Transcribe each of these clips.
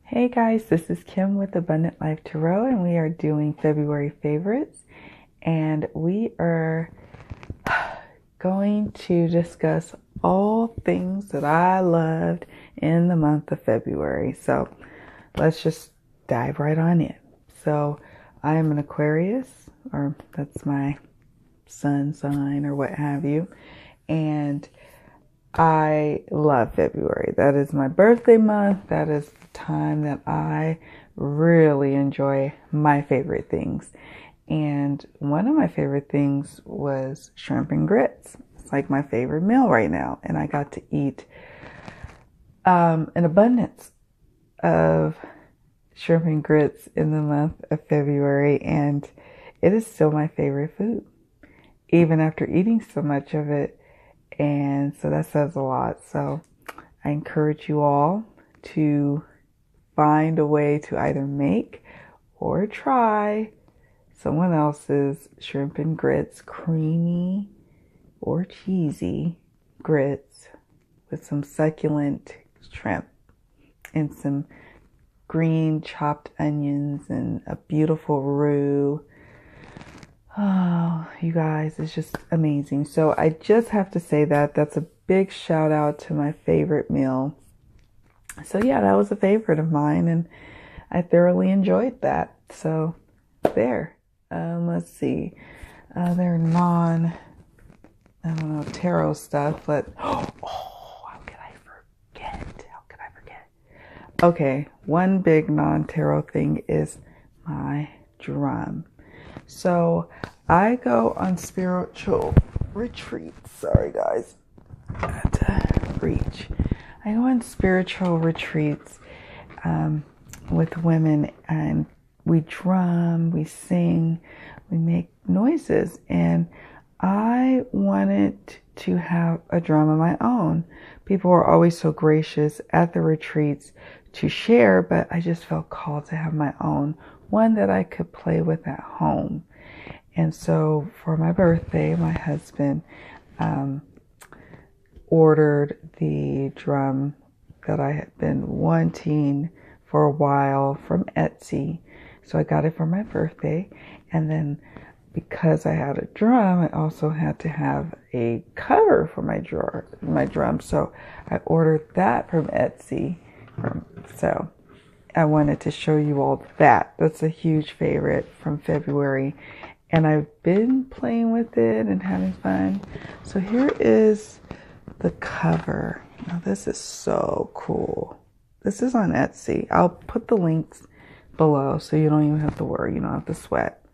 Hey guys, this is Kim with Abundant Life Tarot, and we are doing February favorites, and we are going to discuss all things that I loved in the month of February. So let's just dive right on in. So I am an Aquarius, or that's my sun sign or what have you, and I love February. That is my birthday month. That is the time that I really enjoy my favorite things. And one of my favorite things was shrimp and grits. It's like my favorite meal right now. And I got to eat an abundance of shrimp and grits in the month of February. And it is still my favorite food, even after eating so much of it. And so that says a lot. So I encourage you all to find a way to either make or try someone else's shrimp and grits, creamy or cheesy grits with some succulent shrimp and some green chopped onions and a beautiful roux. Oh, you guys, it's just amazing. So I just have to say that's a big shout out to my favorite meal. So yeah, that was a favorite of mine, and I thoroughly enjoyed that. So there. Let's see. They're tarot stuff, but how could I forget? Okay, one big non-tarot thing is my drum. So I go on spiritual retreats. Sorry guys, I had to reach. I go on spiritual retreats with women, and we drum, we sing, we make noises, and I wanted to have a drum of my own. People were always so gracious at the retreats to share, but I just felt called to have my own, one that I could play with at home. And so for my birthday, my husband ordered the drum that I had been wanting for a while from Etsy. So I got it for my birthday. And then because I had a drum, I also had to have a cover for my drum. So I ordered that from Etsy. So I wanted to show you all that. That's a huge favorite from February. And I've been playing with it and having fun. So here is the cover. Now this is so cool. This is on Etsy. I'll put the links below so you don't even have to worry. You don't have to sweat.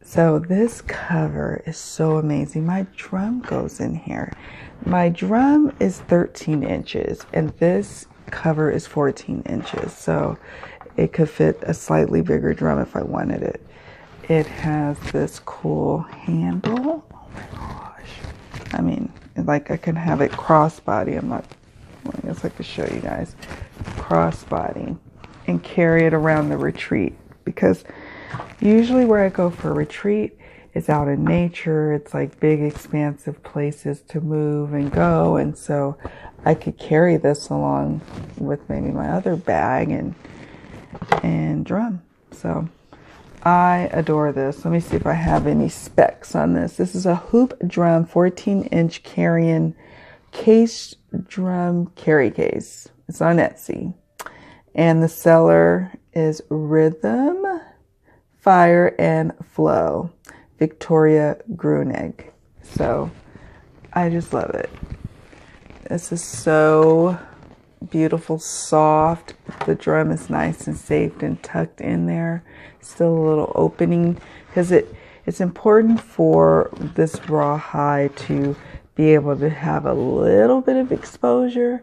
So this cover is so amazing. My drum goes in here. My drum is 13 inches and this cover is 14 inches. So it could fit a slightly bigger drum if I wanted it. It has this cool handle. Oh my gosh. I mean, like I can have it crossbody. I guess I could show you guys. Crossbody and carry it around the retreat. Because usually where I go for a retreat is out in nature. It's like big, expansive places to move and go. And so I could carry this along with maybe my other bag and drum. So I adore this. Let me see if I have any specs on this. This is a hoop drum, 14-inch carrying case drum carry case. It's on Etsy. And the seller is Rhythm, Fire, and Flow, Victoria Grunig. So I just love it. This is so beautiful, soft. The drum is nice and safe and tucked in there. Still a little opening because it's important for this rawhide to be able to have a little bit of exposure.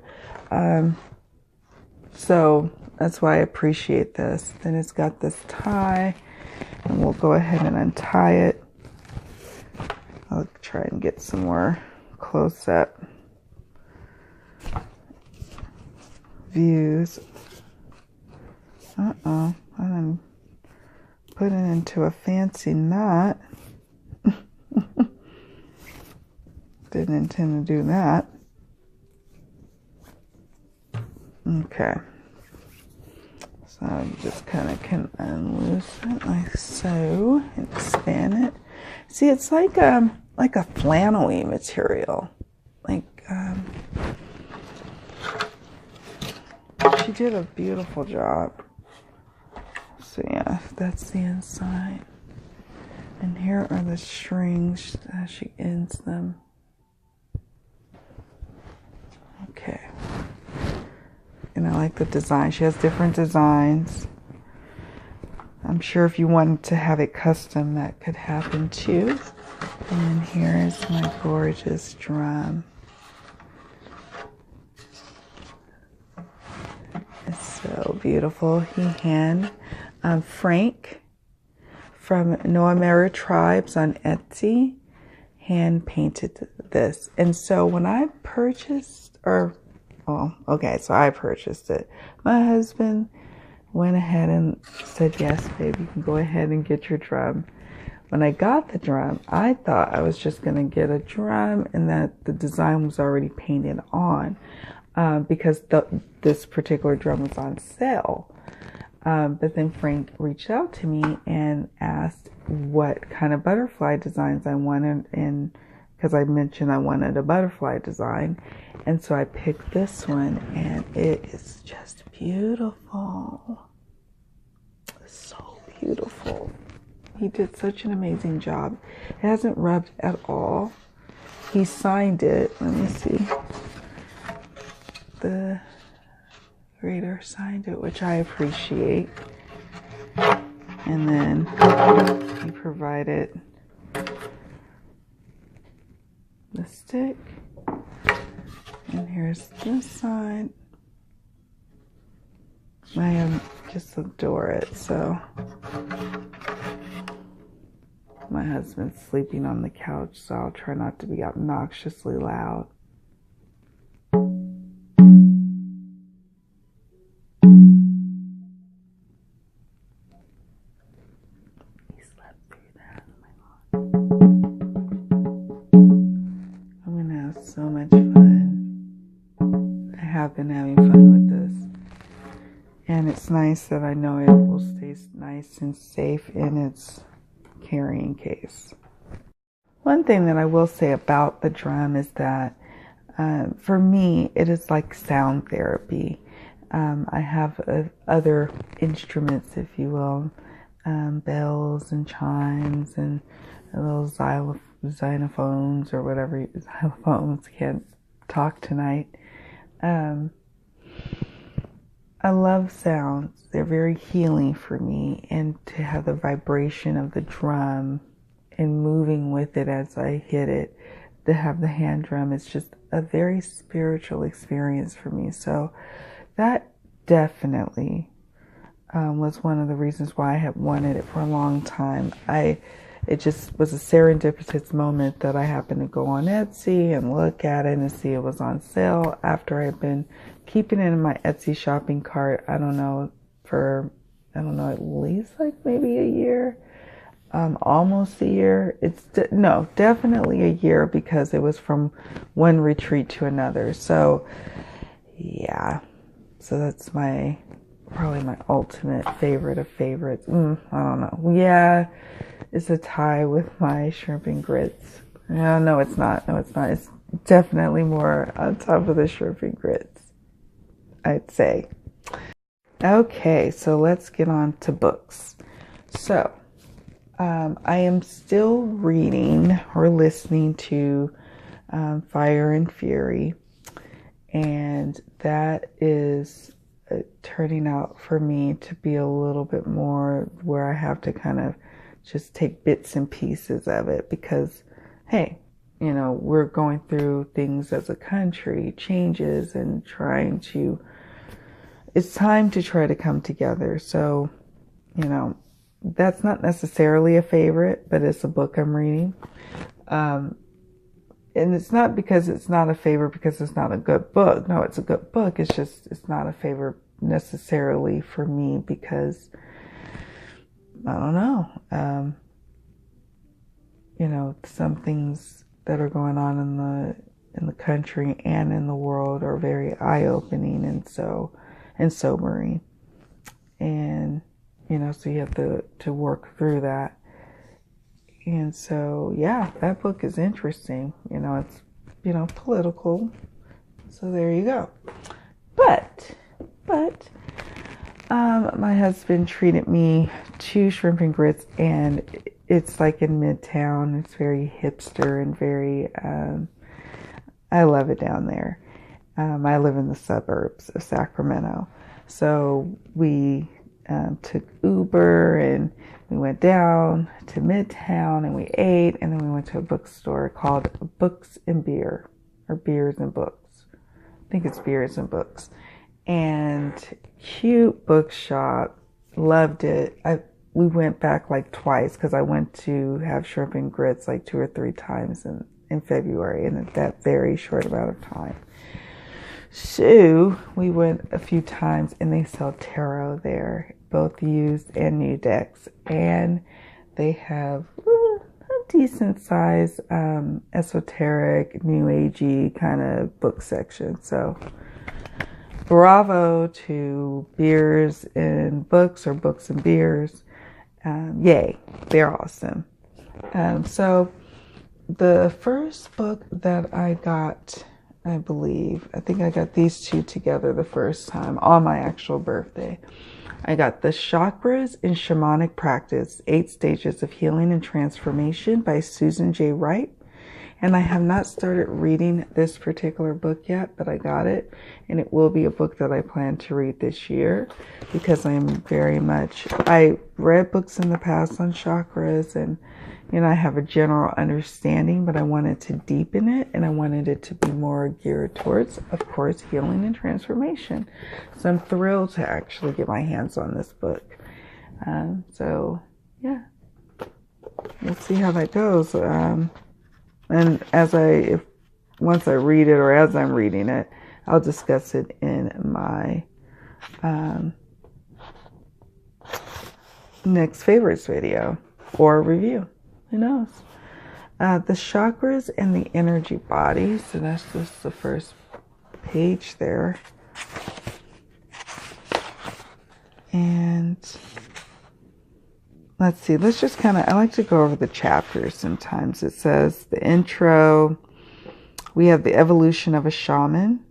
So that's why I appreciate this. Then it's got this tie, and we'll go ahead and untie it. I'll try and get some more close up views. I done put it into a fancy knot. Didn't intend to do that. Okay. So you just kind of can unloose it like so and span it. See, it's like a flannel-y material. Like, she did a beautiful job. So yeah, that's the inside. And here are the strings as she ends them. Okay. And I like the design. She has different designs. I'm sure if you wanted to have it custom, that could happen too. And here is my gorgeous drum. It's so beautiful. Frank from Noamera Tribes on Etsy hand painted this. And so when I purchased, so I purchased it. My husband went ahead and said, yes, babe, you can go ahead and get your drum. When I got the drum, I thought I was just going to get a drum and that the design was already painted on because this particular drum was on sale. But then Frank reached out to me and asked what kind of butterfly designs I wanted, and because I mentioned I wanted a butterfly design. And so I picked this one, and it is just beautiful. It's so beautiful. He did such an amazing job. It hasn't rubbed at all. He signed it. Let me see. The reader signed it, which I appreciate. And then he provided the stick. And here's this side. I just adore it. So my husband's sleeping on the couch, so I'll try not to be obnoxiously loud. He slept through that. Oh my God. I'm gonna have so much fun. I have been having fun with this. And it's nice that I know it will stay nice and safe in its carrying case. One thing that I will say about the drum is that for me, it is like sound therapy. I have other instruments, if you will, bells and chimes and little xylophones or whatever. Xylophones, can't talk tonight. I love sounds. They're very healing for me, and to have the vibration of the drum and moving with it as I hit it, to have the hand drum, is just a very spiritual experience for me. So that definitely was one of the reasons why I had wanted it for a long time. It just was a serendipitous moment that I happened to go on Etsy and look at it and see it was on sale after I had been keeping it in my Etsy shopping cart, at least like maybe a year, almost a year. Definitely a year, because it was from one retreat to another. So yeah, so that's probably my ultimate favorite of favorites. I don't know. Yeah, it's a tie with my shrimp and grits. No, it's not. It's definitely more on top of the shrimp and grits, I'd say. Okay, so let's get on to books. So, I am still reading or listening to Fire and Fury, and that is turning out for me to be a little bit more where I have to kind of just take bits and pieces of it, because, hey, we're going through things as a country, changes, and it's time to try to come together. So, that's not necessarily a favorite, but it's a book I'm reading. And it's not because it's not a favorite because it's not a good book. No, it's a good book. It's just, it's not a favorite necessarily for me because, I don't know, some things that are going on in the country and in the world are very eye-opening and sobering. And, you know, so you have to work through that. And so, yeah, that book is interesting. You know, it's, you know, political. So there you go. But my husband treated me to Shrimp and Grits, and it's like in Midtown. It's very hipster and very, I love it down there. I live in the suburbs of Sacramento. So we took Uber and we went down to Midtown and we ate, and then we went to a bookstore called Books and Beer, or Beers and Books. I think it's Beers and Books. And cute bookshop, loved it. We went back like twice because I went to have Shrimp and Grits like 2 or 3 times in February, in that very short amount of time. So we went a few times, and they sell tarot there, both used and new decks, and they have a decent size esoteric, new agey kind of book section. So bravo to Beers and Books, or Books and Beers. Yay, they're awesome. So the first book that I got, I think I got these two together the first time on my actual birthday. I got The Chakras and Shamanic Practice, 8 Stages of Healing and Transformation by Susan J. Wright. And I have not started reading this particular book yet, but I got it. And it will be a book that I plan to read this year, because I read books in the past on chakras, and, you know, I have a general understanding, but I wanted to deepen it, and I wanted it to be more geared towards, of course, healing and transformation. So I'm thrilled to actually get my hands on this book. So yeah, we'll see how that goes. And once I read it, or as I'm reading it, I'll discuss it in my next favorites video or review. Who knows? The chakras and the energy body. So that's just the first page there. And let's see, I like to go over the chapters sometimes. It says the intro, we have the evolution of a shaman.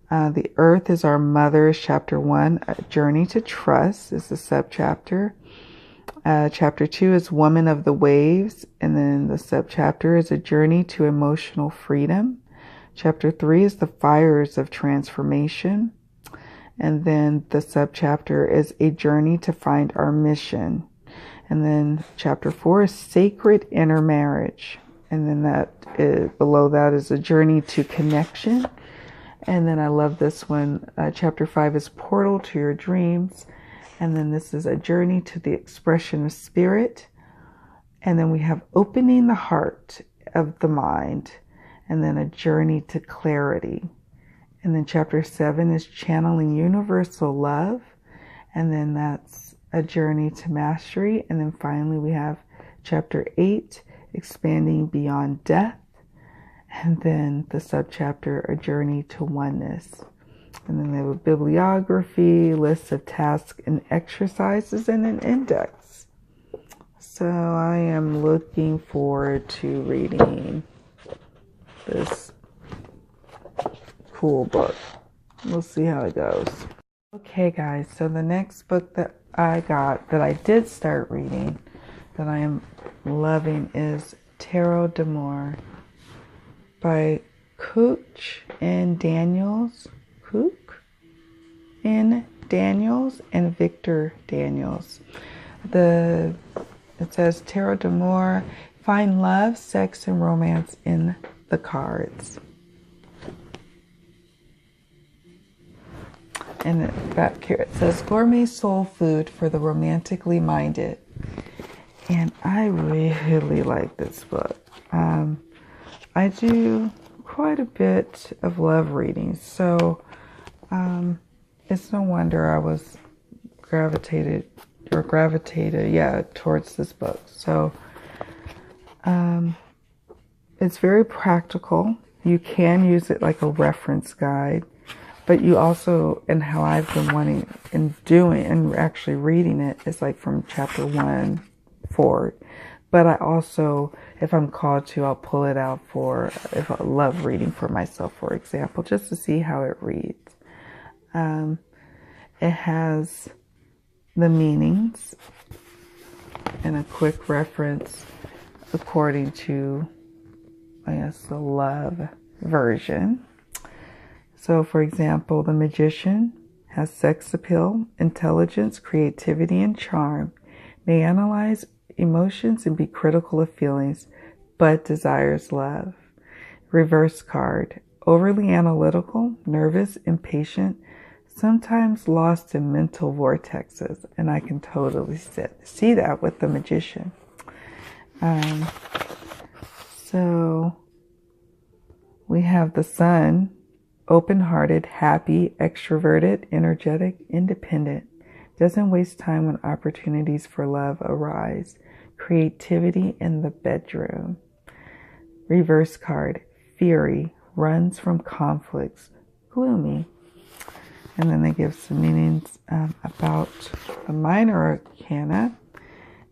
The earth is our mother is chapter 1. A journey to trust is the subchapter. Chapter 2 is woman of the waves. And then the subchapter is a journey to emotional freedom. Chapter 3 is the fires of transformation. And then the subchapter is a journey to find our mission. And then chapter 4 is sacred inner marriage. And then below that is a journey to connection. And then I love this one. Chapter 5 is portal to your dreams. And then this is a journey to the expression of spirit. And then we have opening the heart of the mind. And then a journey to clarity. And then chapter 7 is channeling universal love. And then that's a journey to mastery. And then finally we have chapter 8, expanding beyond death. And then the subchapter, a journey to oneness. And then they have a bibliography, lists of tasks and exercises, and an index. So I am looking forward to reading this cool book. We'll see how it goes. Okay guys, so the next book that I got, that I did start reading, that I am loving, is Tarot d'Amour by Kooch and Daniels. And Victor Daniels. It says Tarot d'Amour, find love, sex, and romance in the cards. And back here it says gourmet soul food for the romantically minded. And I really like this book. I do quite a bit of love readings, so it's no wonder I was gravitated towards this book. So it's very practical. You can use it like a reference guide, but you also, and how I've been wanting and doing and actually reading it is like from chapter 1 forward. But I also, if I'm called to, I'll pull it out for, if I love reading for myself, for example, just to see how it reads. It has the meanings and a quick reference according to, I guess, the love version. So, for example, the magician has sex appeal, intelligence, creativity, and charm, may analyze emotions and be critical of feelings, but desires love. Reverse card, overly analytical, nervous, impatient, sometimes lost in mental vortexes. And I can totally see that with the magician. So we have the sun, open-hearted, happy, extroverted, energetic, independent, doesn't waste time when opportunities for love arise. Creativity in the bedroom. Reverse card, fury, runs from conflicts, gloomy. And then they give some meanings about the minor arcana.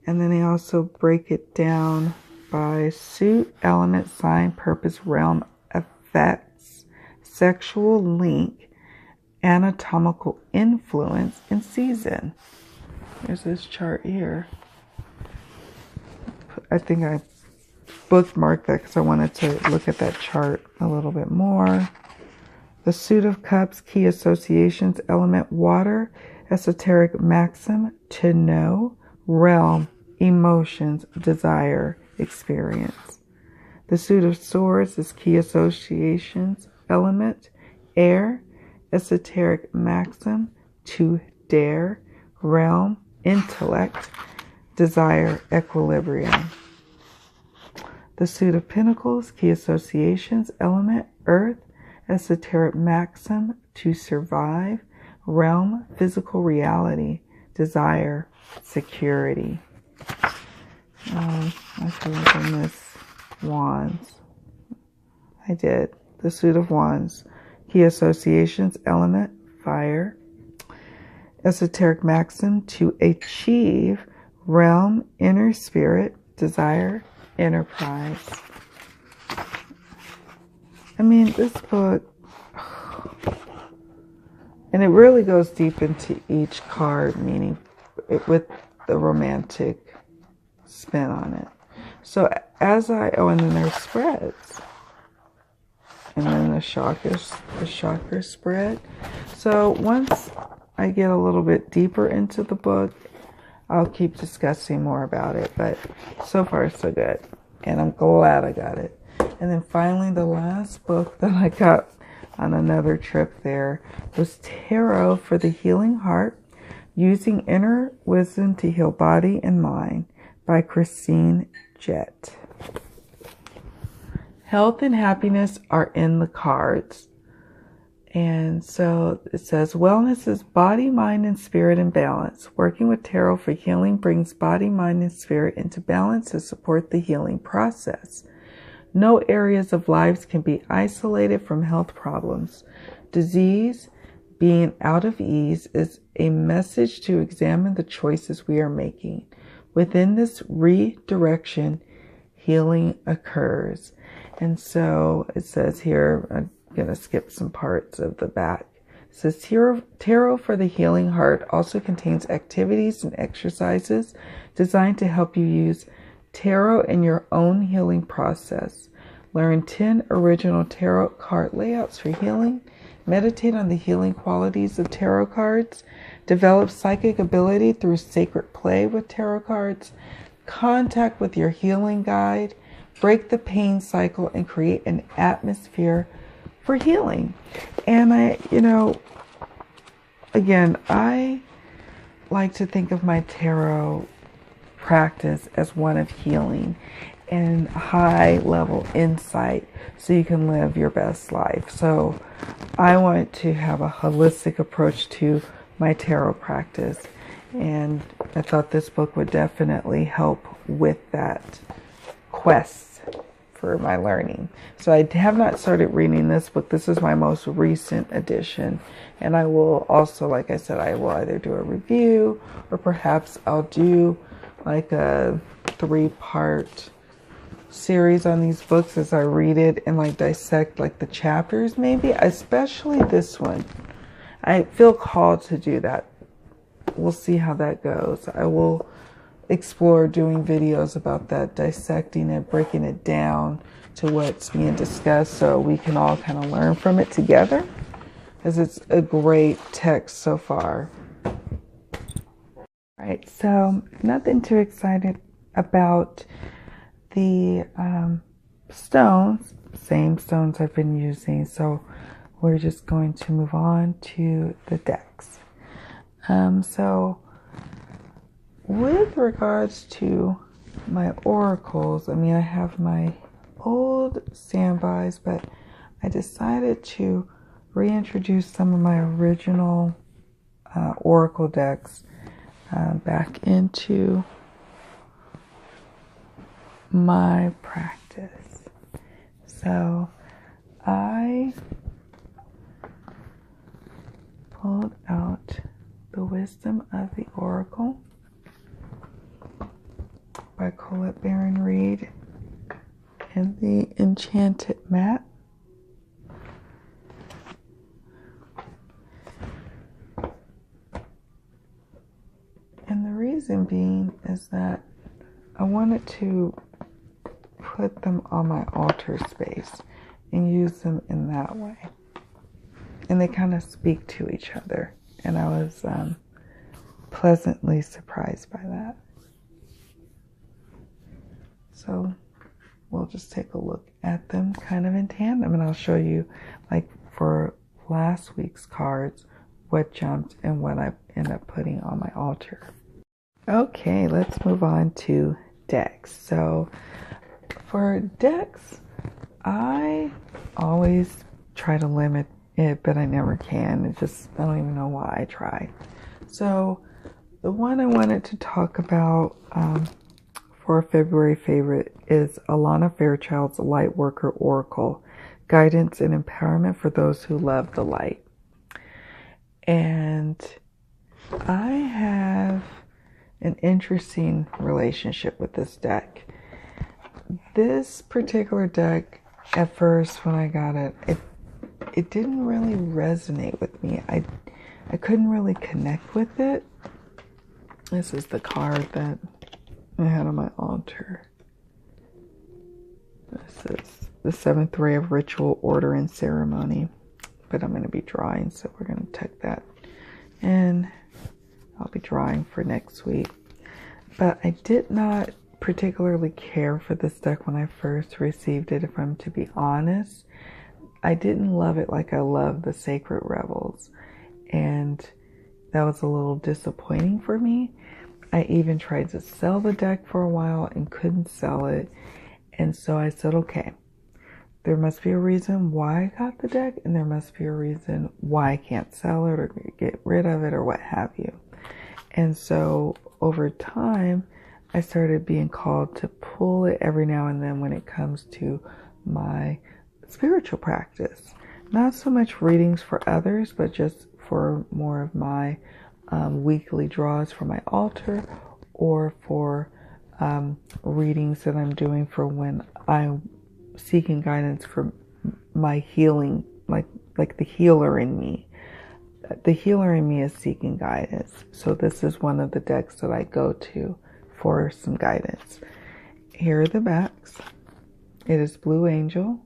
And then they also break it down by suit, element, sign, purpose, realm, effects, sexual link, anatomical influence, and season. There's this chart here. I think I bookmarked that because I wanted to look at that chart a little bit more. The suit of cups, key associations, element, water, esoteric maxim, to know, realm, emotions, desire, experience. The suit of swords is key associations, element, air, esoteric maxim, to dare, realm, intellect, desire, equilibrium. The suit of pentacles, key associations, element, earth, esoteric maxim, to survive, realm, physical reality, desire, security. I feel like I missed wands. I did. The suit of wands, key associations, element, fire, esoteric maxim, to achieve, realm, inner spirit, desire, enterprise. I mean, this book, and it really goes deep into each card, meaning with the romantic spin on it. So and then there's spreads. And then the chakra spread. So once I get a little bit deeper into the book, I'll keep discussing more about it. But so far, so good. And I'm glad I got it. And then finally, the last book that I got on another trip there was Tarot for the Healing Heart, Using Inner Wisdom to Heal Body and Mind by Christine Jett. Health and happiness are in the cards. And so it says, wellness is body, mind, and spirit in balance. Working with tarot for healing brings body, mind, and spirit into balance to support the healing process. No areas of lives can be isolated from health problems. Disease, being out of ease, is a message to examine the choices we are making. Within this redirection, healing occurs. And so it says here, I'm going to skip some parts of the back. It says Tarot for the Healing Heart also contains activities and exercises designed to help you use tarot in your own healing process. Learn 10 original tarot card layouts for healing. Meditate on the healing qualities of tarot cards. Develop psychic ability through sacred play with tarot cards. Contact with your healing guide. Break the pain cycle and create an atmosphere for healing. And I like to think of my tarot practice as one of healing and high level insight so you can live your best life. So I want to have a holistic approach to my tarot practice, and I thought this book would definitely help with that quest for my learning. So I have not started reading this book. This is my most recent edition. And I will also, like I said, I will either do a review or perhaps I'll do like a 3-part series on these books as I read it and like dissect like the chapters maybe, especially this one. I feel called to do that. We'll see how that goes. I will explore doing videos about that, dissecting it, breaking it down to what's being discussed so we can all kind of learn from it together, because it's a great text so far. Right, so nothing too excited about the stones, same stones I've been using, so we're just going to move on to the decks. So with regards to my oracles, I mean, I have my old standbys, but I decided to reintroduce some of my original oracle decks back into my practice. So I pulled out the Wisdom of the Oracle by Colette Baron Reed and the Enchanted Mat. And the reason being is that I wanted to put them on my altar space and use them in that way. And they kind of speak to each other. And I was pleasantly surprised by that. So we'll just take a look at them kind of in tandem. And I'll show you, like for last week's cards, what jumped and what I end up putting on my altar. Okay, let's move on to decks. So for decks, I always try to limit it, but I never can. I don't even know why I try. So the one I wanted to talk about for a February favorite is Alana Fairchild's Lightworker Oracle, Guidance and Empowerment for Those Who Love the Light. And I have an interesting relationship with this deck. This particular deck, at first when I got it, it didn't really resonate with me. I couldn't really connect with it. This is the card that I had on my altar. This is the 7th ray of ritual, order, and ceremony. But I'm going to be drawing, so we're going to tuck that in. I'll be drawing for next week. But I did not particularly care for this deck when I first received it, if I'm to be honest. I didn't love it like I love the Sacred Rebels, and that was a little disappointing for me. I even tried to sell the deck for a while and couldn't sell it, and so I said, okay, there must be a reason why I got the deck, and there must be a reason why I can't sell it or get rid of it or what have you. And so over time, I started being called to pull it every now and then when it comes to my spiritual practice. Not so much readings for others, but just for more of my weekly draws for my altar, or for readings that I'm doing for when I'm seeking guidance for my healing, like the healer in me. The healer in me is seeking guidance. So this is one of the decks that I go to for some guidance. Here are the backs. It is Blue Angel.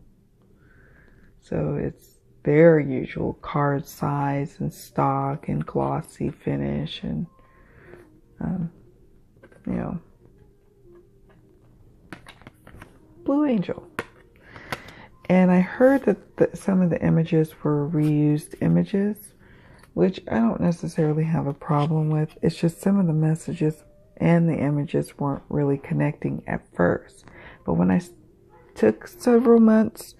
So it's their usual card size and stock and glossy finish and, Blue Angel. And I heard that some of the images were reused images, which I don't necessarily have a problem with. It's just some of the messages and the images weren't really connecting at first. But when I took several months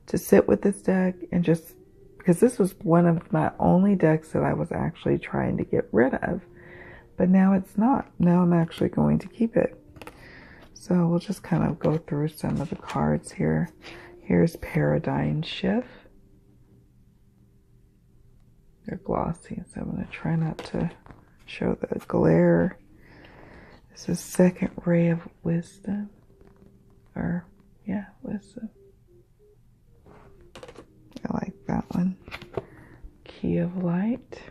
to sit with this deck and just, because this was one of my only decks that I was actually trying to get rid of, but now it's not. Now I'm actually going to keep it. So we'll just kind of go through some of the cards here. Here's Paradigm Shift. They're glossy, so I'm going to try not to show the glare. This is Second Ray of Wisdom. Or, yeah, Wisdom. I like that one. Key of Light.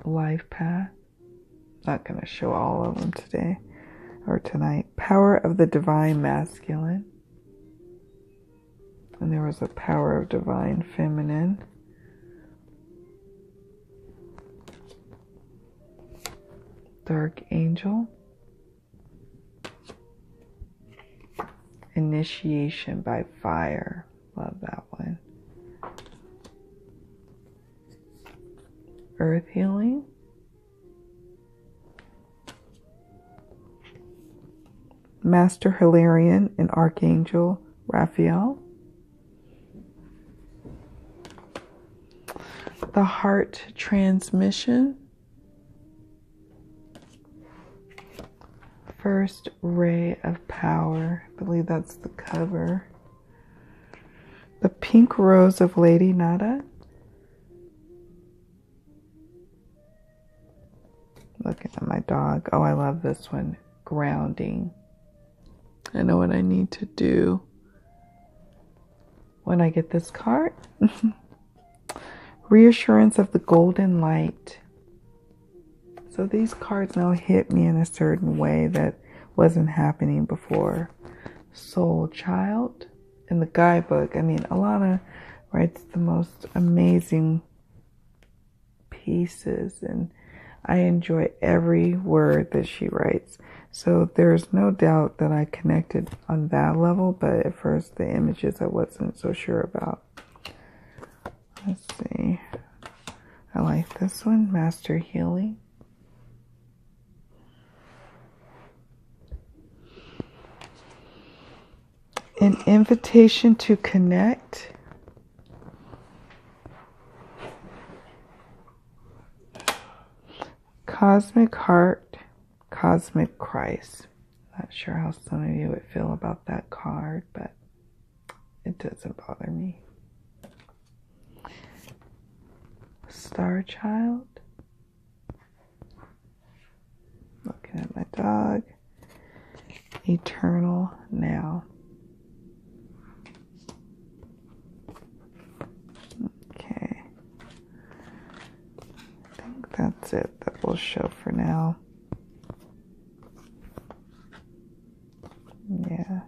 Life Path. Not going to show all of them today or tonight. Power of the Divine Masculine. And there was a Power of Divine Feminine. Dark Angel. Initiation by Fire. Love that one. Earth Healing. Master Hilarion and Archangel Raphael. The Heart Transmission. First Ray of Power. I believe that's the cover. The Pink Rose of Lady Nada. Looking at my dog. Oh, I love this one. Grounding. I know what I need to do when I get this card. Reassurance of the Golden Light. So these cards now hit me in a certain way that wasn't happening before. Soul Child. In the guidebook, I mean, Alana writes the most amazing pieces, and I enjoy every word that she writes. So there's no doubt that I connected on that level, but at first the images I wasn't so sure about. Let's see. I like this one, Master Healing. An Invitation to Connect. Cosmic Heart, Cosmic Christ. Not sure how some of you would feel about that card, but it doesn't bother me. Star Child. Looking at my dog. Eternal Now. Okay. I think that's it that we'll show for now. Yeah.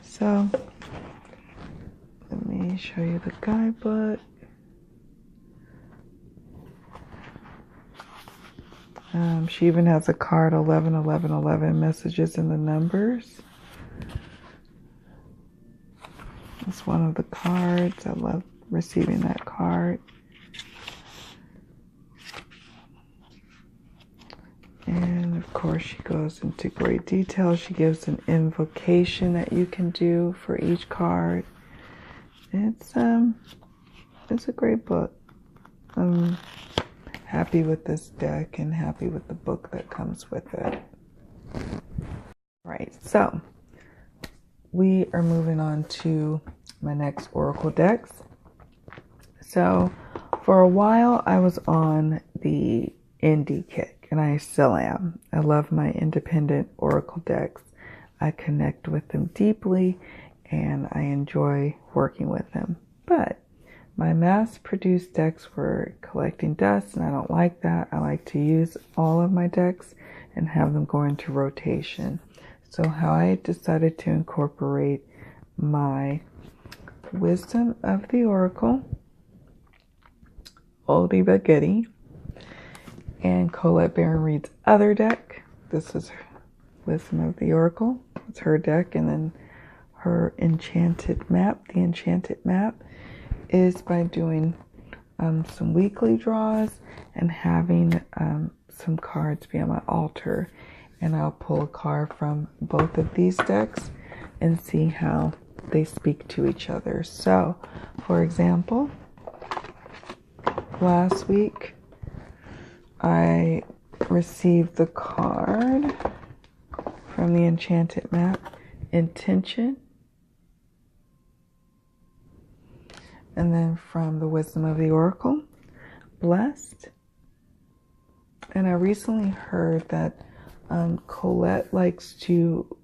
So, let me show you the guidebook. She even has a card, 11, 11, 11, messages in the numbers. That's one of the cards. I love receiving that card. And of course, she goes into great detail. She gives an invocation that you can do for each card. It's a great book. I'm happy with this deck and happy with the book that comes with it. Right, so we are moving on to my next Oracle decks. So for a while I was on the indie kick, and I still am. I love my independent Oracle decks. I connect with them deeply and I enjoy working with them. But my mass-produced decks were collecting dust, and I don't like that. I like to use all of my decks and have them go into rotation. So how I decided to incorporate my Wisdom of the Oracle, Oldie But Goodie, and Colette Baron Reed's other deck. This is Wisdom of the Oracle. It's her deck, and then her enchanted map. The enchanted map is by doing some weekly draws and having some cards be on my altar, and I'll pull a card from both of these decks and see how they speak to each other. So, for example, last week I received the card from the Enchanted Map, Intention, and then from the Wisdom of the Oracle, Blessed. And I recently heard that Colette likes to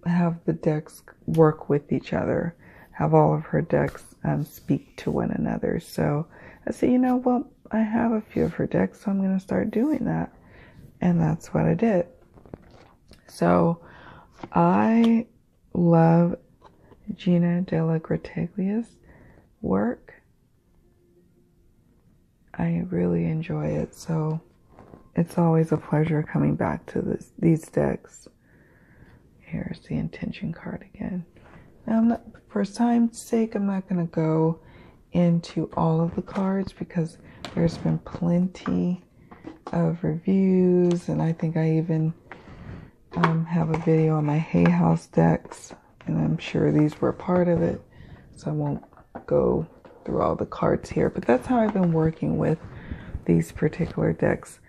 have the decks work with each other, have all of her decks speak to one another. So I said, you know, well, I have a few of her decks, so I'm going to start doing that. And that's what I did. So I love Gina Della Grataglia's work. I really enjoy it. So it's always a pleasure coming back to these decks. Here's the intention card again. Now, for time's sake, I'm not going to go into all of the cards because there's been plenty of reviews, and I think I even have a video on my Hay House decks, and I'm sure these were part of it, so I won't go through all the cards here. But that's how I've been working with these particular decks,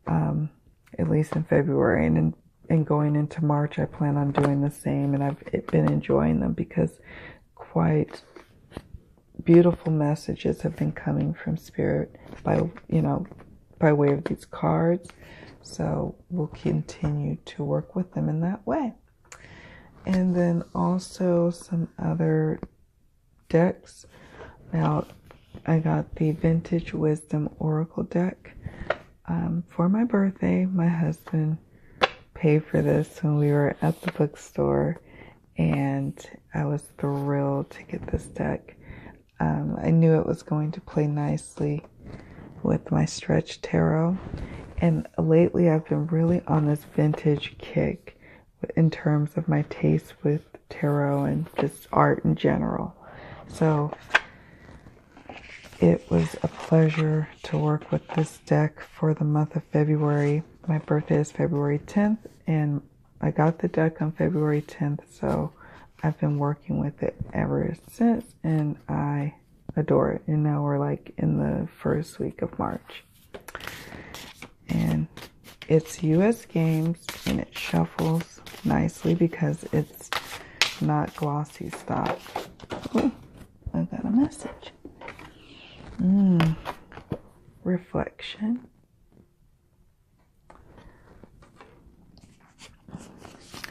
at least in February, and going into March, I plan on doing the same, and I've been enjoying them because quite beautiful messages have been coming from Spirit by way of these cards. So we'll continue to work with them in that way. And then also some other decks. Now, I got the Vintage Wisdom Oracle deck for my birthday. My husband paid for this when we were at the bookstore, and I was thrilled to get this deck. I knew it was going to play nicely with my stretch tarot, and lately I've been really on this vintage kick in terms of my taste with tarot and just art in general. So it was a pleasure to work with this deck for the month of February. My birthday is February 10th, and I got the deck on February 10th, so I've been working with it ever since, and I adore it. And now we're like in the first week of March. And it's US games, and it shuffles nicely because it's not glossy stock. Ooh, I got a message. Reflection.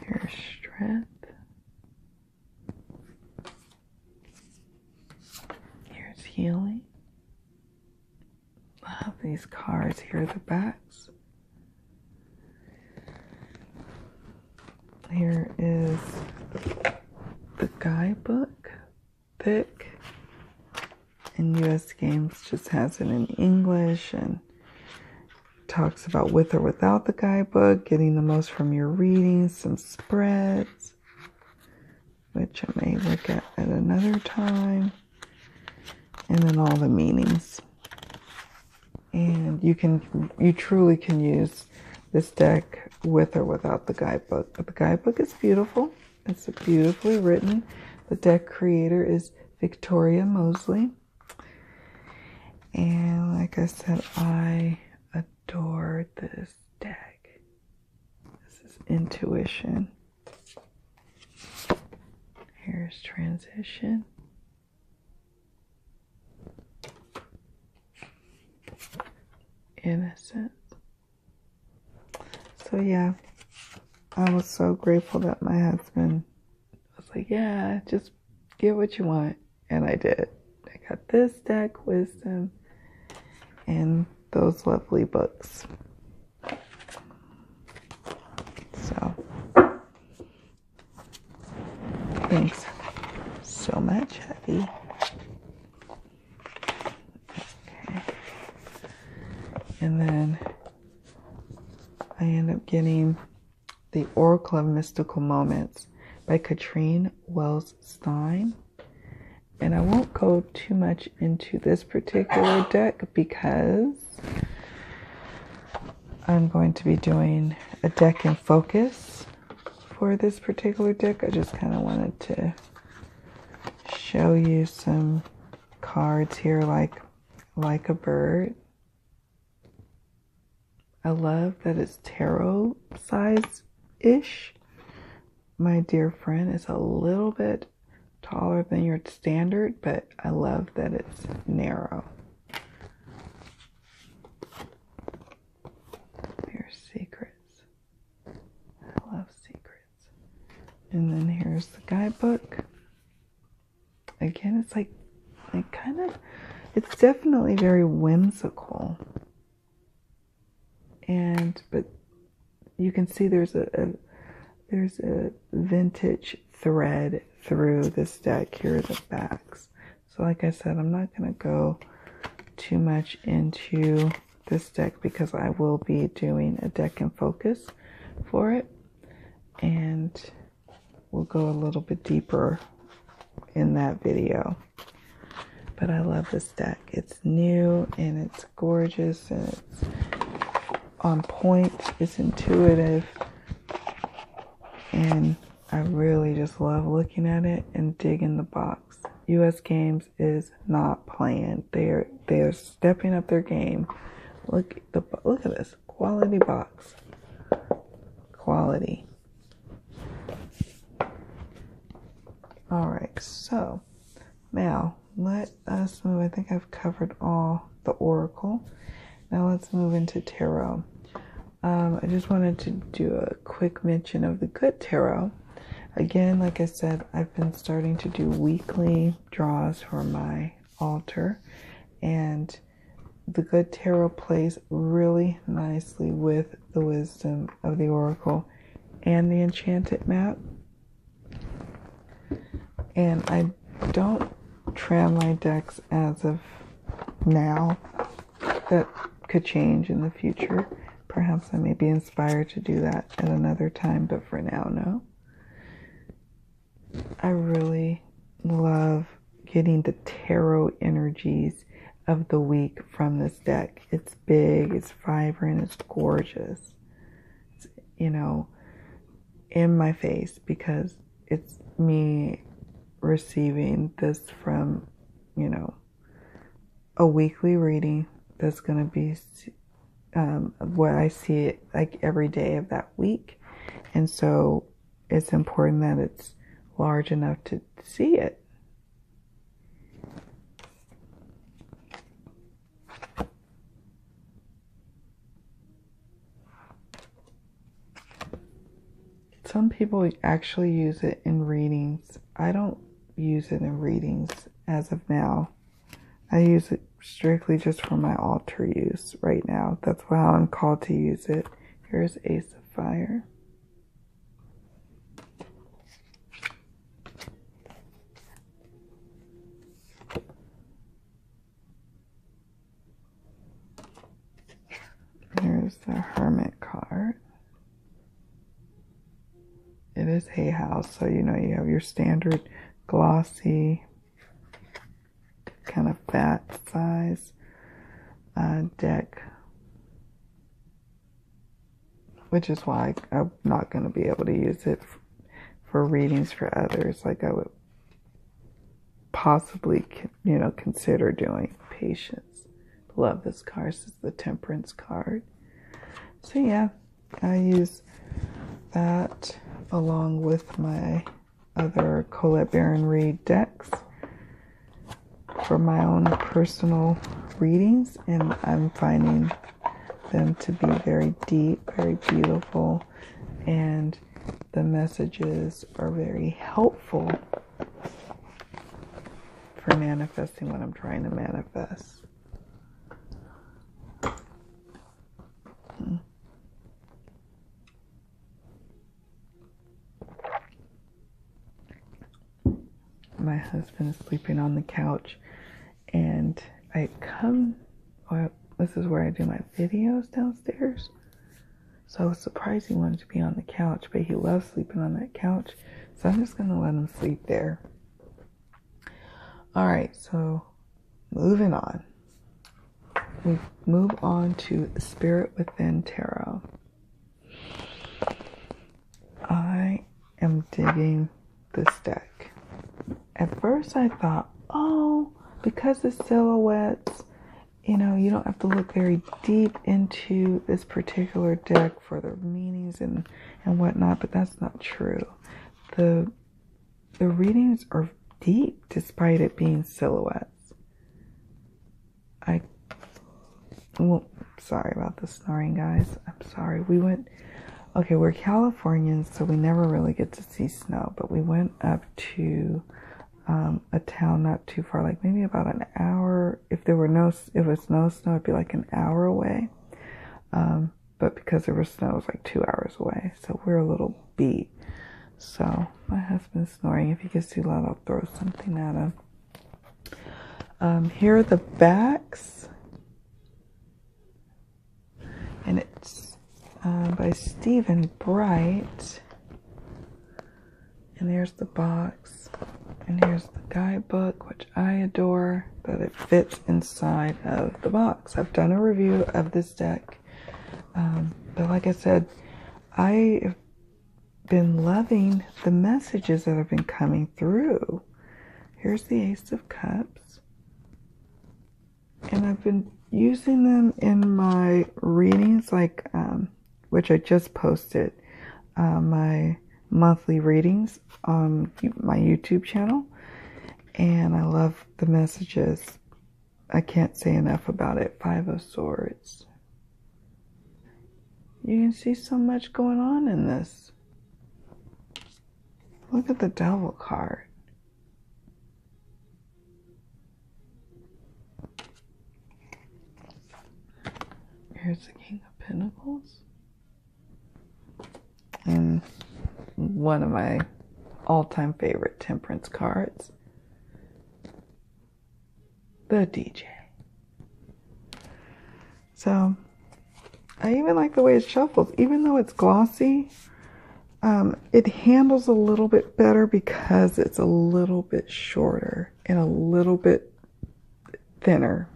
Here's strength. Here's healing. Love these cards. Here are the backs. Here is the guidebook, thick. And US Games just has it in English and talks about with or without the guidebook, getting the most from your readings, some spreads, which I may look at another time, and then all the meanings. And you truly can use this deck with or without the guidebook. But the guidebook is beautiful. It's beautifully written. The deck creator is Victoria Mosley. And like I said, I adore this deck. This is intuition. Here's transition. Innocence. So yeah, I was so grateful that my husband was like, yeah, just get what you want. And I did. I got this deck, Wisdom, and those lovely books. So, thanks so much, Abby. Okay. And then I end up getting The Oracle of Mystical Moments by Katrine Wells Stein. And I won't go too much into this particular deck because I'm going to be doing a deck in focus for this particular deck. I just kind of wanted to show you some cards here, like a bird. I love that it's tarot size-ish. My dear friend, is a little bit taller than your standard, but I love that it's narrow. Here's secrets. I love secrets. And then here's the guidebook. Again, it's like kind of, it's definitely very whimsical. But you can see there's a vintage thread through this deck. Here are the backs. So like I said, I'm not going to go too much into this deck because I will be doing a deck in focus for it. And we'll go a little bit deeper in that video. But I love this deck. It's new and it's gorgeous and it's on point. It's intuitive. And I really just love looking at it and digging the box. US Games is not playing. They're stepping up their game. Look at this quality box. Quality. All right, so now let us move. I think I've covered all the oracle. Now let's move into tarot. I just wanted to do a quick mention of the good tarot. Again, like I said, I've been starting to do weekly draws for my altar, and the good tarot plays really nicely with the wisdom of the oracle and the enchanted map. And I don't tram my decks as of now. That could change in the future. Perhaps I may be inspired to do that at another time, but for now, no. I really love getting the tarot energies of the week from this deck. It's big, it's vibrant, it's gorgeous. It's, in my face because it's me receiving this from, a weekly reading that's going to be what I see it like every day of that week. And so it's important that it's large enough to see it. Some people actually use it in readings. I don't use it in readings as of now. I use it strictly just for my altar use right now. That's how I'm called to use it. Here's Ace of Fire. Here's the Hermit card. It is Hay House, so you have your standard glossy, kind of fat size deck, which is why I'm not going to be able to use it for readings for others like I would possibly, consider doing. Patience. Love this card. This is the Temperance card. So yeah, I use that along with my other Colette Baron Reid decks for my own personal readings, and I'm finding them to be very deep, very beautiful, and the messages are very helpful for manifesting what I'm trying to manifest. My husband is sleeping on the couch, and this is where I do my videos downstairs. So I was surprised he wanted to be on the couch, but he loves sleeping on that couch. So I'm just going to let him sleep there. All right, so moving on. We move on to Spirit Within Tarot. I am digging this deck. at first I thought, oh, because the silhouettes, you know, you don't have to look very deep into this particular deck for the meanings and whatnot, but that's not true. The readings are deep despite it being silhouettes. Well, sorry about the snoring, guys. I'm sorry. Okay, we're Californians, so we never really get to see snow, but we went up to a town not too far, like maybe about an hour. If it was no snow, it'd be like an hour away. But because there was snow, it was like 2 hours away. So we're a little beat. So my husband's snoring. If he gets too loud, I'll throw something at him. Here are the backs. And it's by Stephen Wright. And there's the box. And here's the guidebook, which I adore, that it fits inside of the box. I've done a review of this deck. But like I said, I have been loving the messages that have been coming through. Here's the Ace of Cups. And I've been using them in my readings, like, which I just posted, my monthly readings on my YouTube channel. And I love the messages. I can't say enough about it. Five of Swords. You can see so much going on in this. Look at the Devil card. Here's the King of Pentacles. And one of my all-time favorite Temperance cards. The DJ. So, I even like the way it shuffles. Even though it's glossy, it handles a little bit better because it's a little bit shorter and a little bit thinner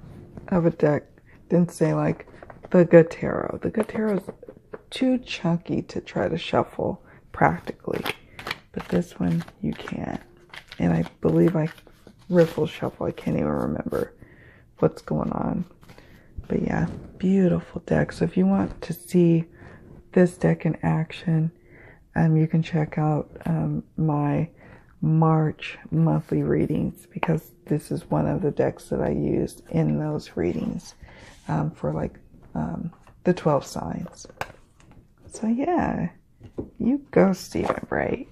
of a deck than, say, like the Good Tarot. The Good Tarot is too chunky to try to shuffle practically, but this one you can. And I believe I riffle shuffle. I can't even remember what's going on. But yeah, beautiful deck. So if you want to see this deck in action, you can check out my March monthly readings, because this is one of the decks that I used in those readings for like the 12 signs. So yeah, you go, Stephen Wright.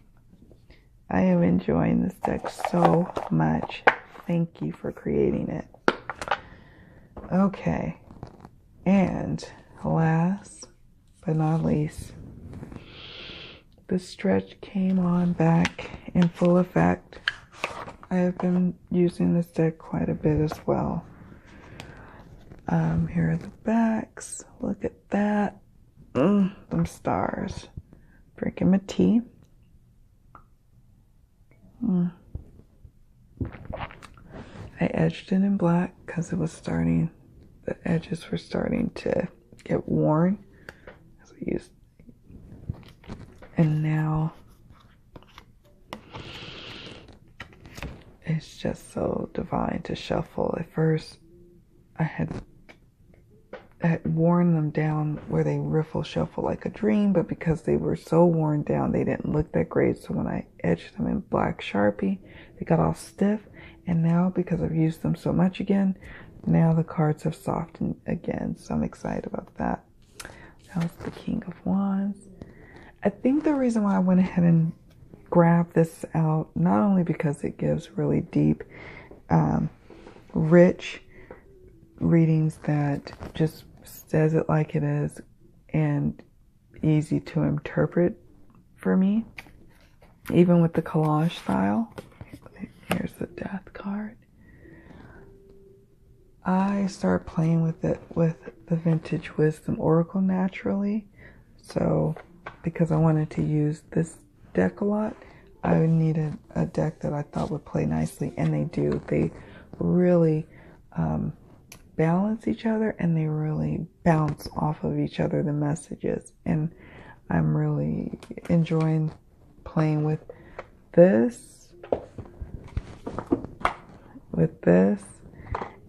I am enjoying this deck so much. Thank you for creating it. Okay, and last but not least, the stretch came on back in full effect. I have been using this deck quite a bit as well. Here are the backs. Look at that. Them stars. Drinking my tea. I edged it in black because it was starting, the edges were starting to get worn. So I used, and now it's just so divine to shuffle. At first, I had worn them down where they riffle shuffle like a dream, but because they were so worn down, they didn't look that great. So when I edged them in black Sharpie, they got all stiff. And now, because I've used them so much again, now the cards have softened again. So I'm excited about that. That was the King of Wands. I think the reason why I went ahead and grabbed this out, not only because it gives really deep, rich readings that just says it like it is and easy to interpret for me, even with the collage style. Here's the Death card. I started playing with it with the Vintage Wisdom Oracle naturally. So because I wanted to use this deck a lot, I needed a deck that I thought would play nicely, and they do. They really balance each other, and they really bounce off of each other, the messages. And I'm really enjoying playing with this with this,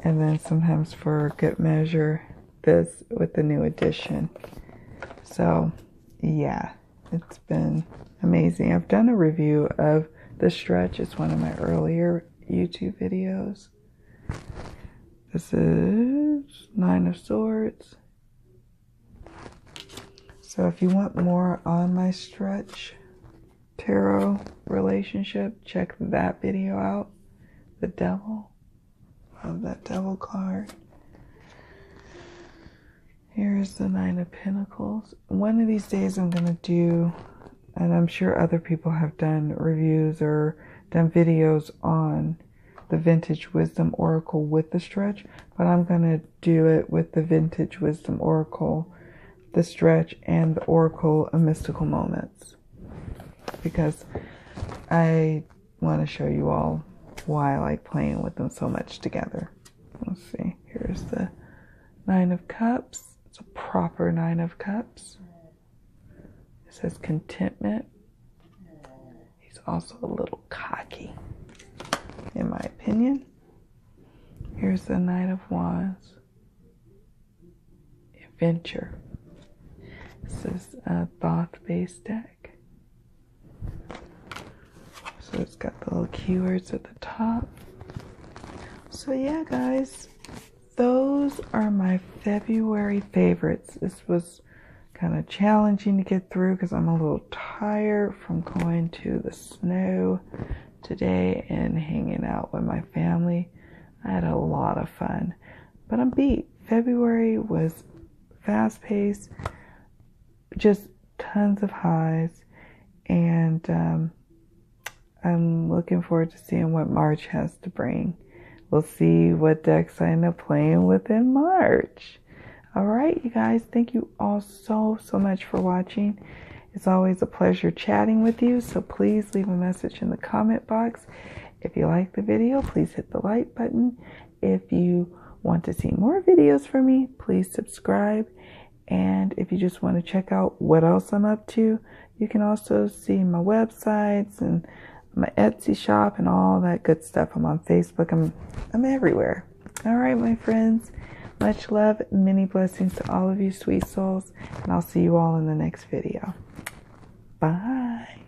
and then sometimes for good measure, this with the new edition. So yeah, it's been amazing. I've done a review of the stretch. It's one of my earlier YouTube videos. This is Nine of Swords. So if you want more on my stretch tarot relationship, check that video out. The Devil. Love that Devil card. Here's the Nine of Pentacles. One of these days I'm going to do, and I'm sure other people have done reviews or done videos on the Vintage Wisdom Oracle with the stretch, but I'm going to do it with the Vintage Wisdom Oracle, the stretch, and the Oracle of Mystical Moments, because I want to show you all why I like playing with them so much together. Let's see. Here's the Nine of Cups. It's a proper Nine of Cups. It says contentment. He's also a little cocky, in my opinion. Here's the Knight of Wands. Adventure. This is a Thoth-based deck. So it's got the little keywords at the top. So yeah, guys, those are my February favorites. This was kind of challenging to get through because I'm a little tired from going to the snow today and hanging out with my family. I had a lot of fun, but I'm beat. February was fast-paced, just tons of highs, and I'm looking forward to seeing what March has to bring. We'll see what decks I end up playing with in March. All right, you guys, thank you all so much for watching. It's always a pleasure chatting with you, so please leave a message in the comment box. If you like the video, please hit the like button. If you want to see more videos from me, please subscribe. And if you just want to check out what else I'm up to, you can also see my websites and my Etsy shop and all that good stuff. I'm on Facebook. I'm everywhere. All right, my friends. Much love, many blessings to all of you sweet souls, and I'll see you all in the next video. Bye.